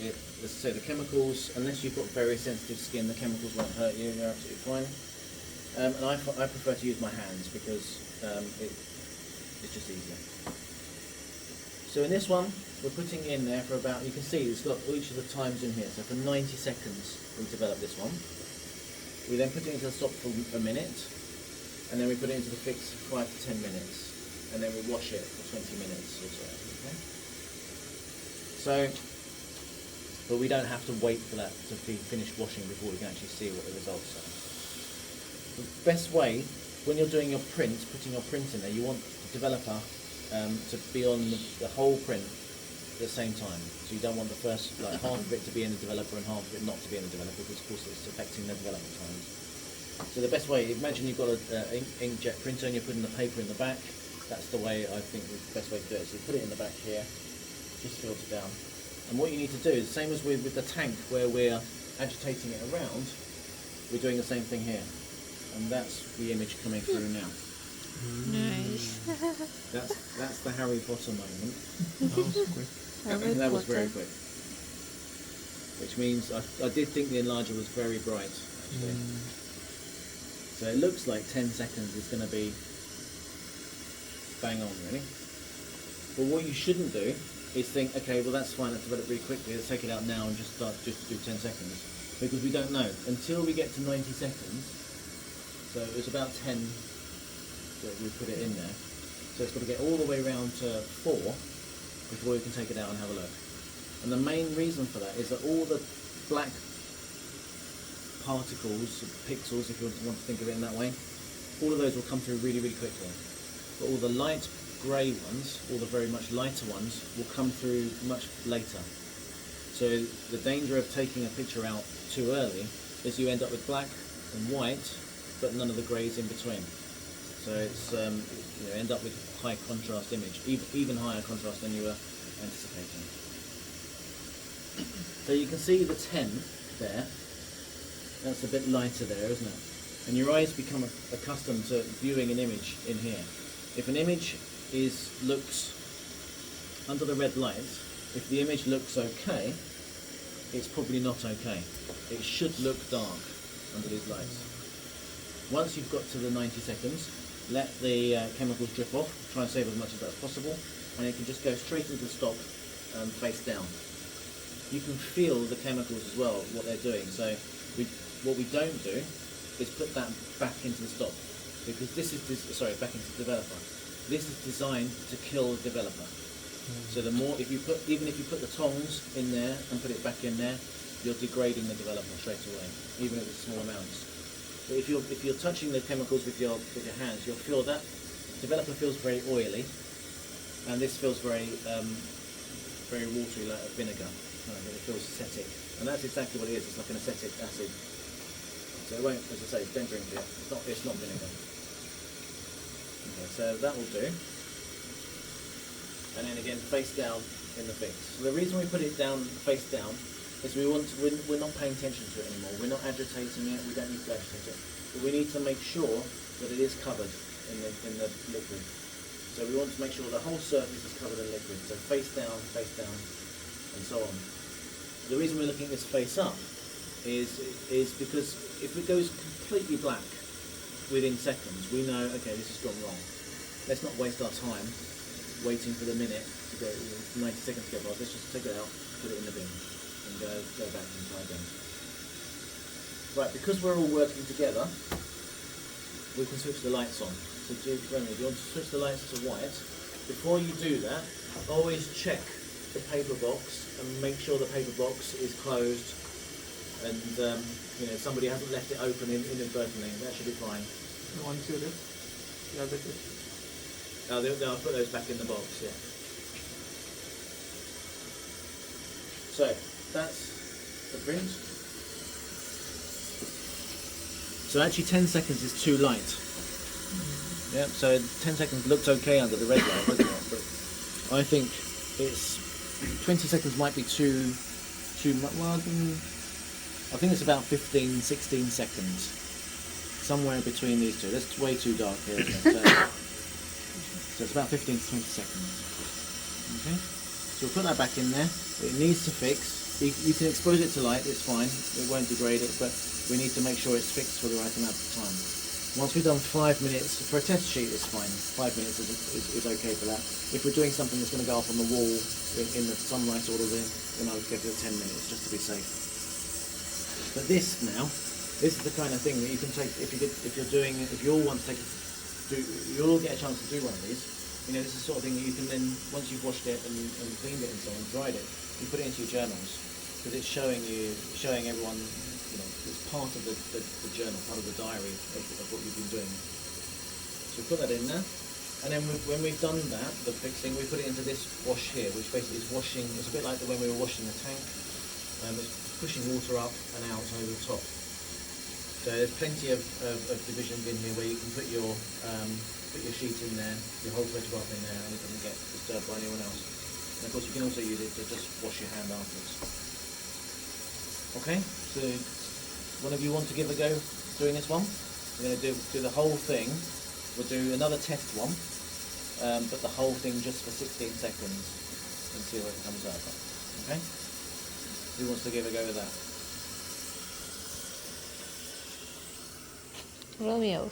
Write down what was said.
as I say, the chemicals, unless you've got very sensitive skin, the chemicals won't hurt you. You're absolutely fine. And I prefer to use my hands because it's just easier. So in this one, we're putting in there for about, you can see it's got each of the times in here. So for 90 seconds, we develop this one. We then put it into the stop for a minute, and then we put it into the fix for 5 to 10 minutes, and then we wash it for 20 minutes or so. Okay? So, but we don't have to wait for that to be finished washing before we can actually see what the results are. The best way, when you're doing your print, putting your print in there, you want the developer to be on the whole print at the same time. So you don't want the first half of it to be in the developer and half of it not to be in the developer, because of course it's affecting the development times. So the best way, imagine you've got an inkjet printer and you're putting the paper in the back. That's the way I think the best way to do it. So you put it in the back here, just filter down. And what you need to do is the same as with the tank where we're agitating it around, we're doing the same thing here. And that's the image coming through now. Nice. That's the Harry Potter moment. That was quick. That was very quick. Which means I did think the enlarger was very bright, actually. So it looks like 10 seconds is going to be bang on, really. But what you shouldn't do is think, okay, well that's fine, let's develop really quickly, let's take it out now and just do 10 seconds. Because we don't know. Until we get to 90 seconds, so it was about 10 that we put it in there. So it's got to get all the way around to 4 before we can take it out and have a look. And the main reason for that is that all the black particles, pixels if you want to think of it in that way, all of those will come through really, really quickly. But all the light grey ones, all the very much lighter ones, will come through much later. So the danger of taking a picture out too early is you end up with black and white, but none of the greys in between. So it's you end up with high contrast image, even higher contrast than you were anticipating. So you can see the 10 there. That's a bit lighter there, isn't it? And your eyes become accustomed to viewing an image in here. If an image looks under the red light, if the image looks okay, it's probably not okay. It should look dark under these lights. Once you've got to the 90 seconds, let the chemicals drip off, try and save as much of that as possible, and it can just go straight into the stop face down. You can feel the chemicals as well, what they're doing. So what we don't do is put that back into the stop, because this is, back into the developer. This is designed to kill the developer. So the more, even if you put the tongs in there and put it back in there, you're degrading the developer straight away, even if it's small amounts. But if you're touching the chemicals with your hands, you'll feel that developer feels very oily, and this feels very very watery, like vinegar. It feels acetic, and that's exactly what it is. It's like an acetic acid. So it won't, as I say, don't drink it. It's not vinegar. Okay, so that will do. And then again, face down in the fix. So the reason we put it down face down is we're not paying attention to it anymore. We're not agitating it. We don't need to agitate it. But we need to make sure that it is covered in the liquid. So we want to make sure the whole surface is covered in liquid. So face down, and so on. The reason we're looking at this face up is because if it goes completely black within seconds, we know, okay, this has gone wrong. Let's not waste our time waiting for the minute to go, 90 seconds to go past. Let's just take it out, put it in the bin, and go back and try again. Right, because we're all working together, we can switch the lights on. So Remy, if you want to switch the lights to white, before you do that, always check the paper box and make sure the paper box is closed, and somebody hasn't left it open inadvertently. That should be fine. Once you did, yeah, that's it. I'll put those back in the box, yeah. So, that's the print. So actually 10 seconds is too light. Yeah, so 10 seconds looked okay under the red light, doesn't it? But I think it's 20 seconds might be too much. Well, I think it's about 15, 16 seconds. Somewhere between these two. That's way too dark here, isn't it? So it's about 15 to 20 seconds. Okay? So So we'll put that back in there. It needs to fix. You can expose it to light, it's fine. It won't degrade it, but we need to make sure it's fixed for the right amount of time. Once we've done 5 minutes, for a test sheet it's fine. 5 minutes is okay for that. If we're doing something that's going to go up on the wall in the sunlight or the, then I would go for 10 minutes just to be safe. But this is the kind of thing that you can take if you all want to you'll all get a chance to do one of these. You know, this is the sort of thing that you can then, once you've washed it and cleaned it and so on, dried it, you put it into your journals because it's showing everyone. You know, it's part of the journal, part of the diary of what you've been doing. So we put that in there, and then when we've done that, the fixing, we put it into this wash here, which basically is washing. It's a bit like when we were washing the tank. It's pushing water up and out over the top. So there's plenty of divisions in here where you can put your sheet in there, your whole photograph in there, and it doesn't get disturbed by anyone else. And of course, you can also use it to just wash your hand afterwards. Okay, so one of you want to give a go doing this one? We're going to do the whole thing. We'll do another test one, but the whole thing just for 16 seconds and see where it comes out. Okay? Who wants to give a go with that? Romeo.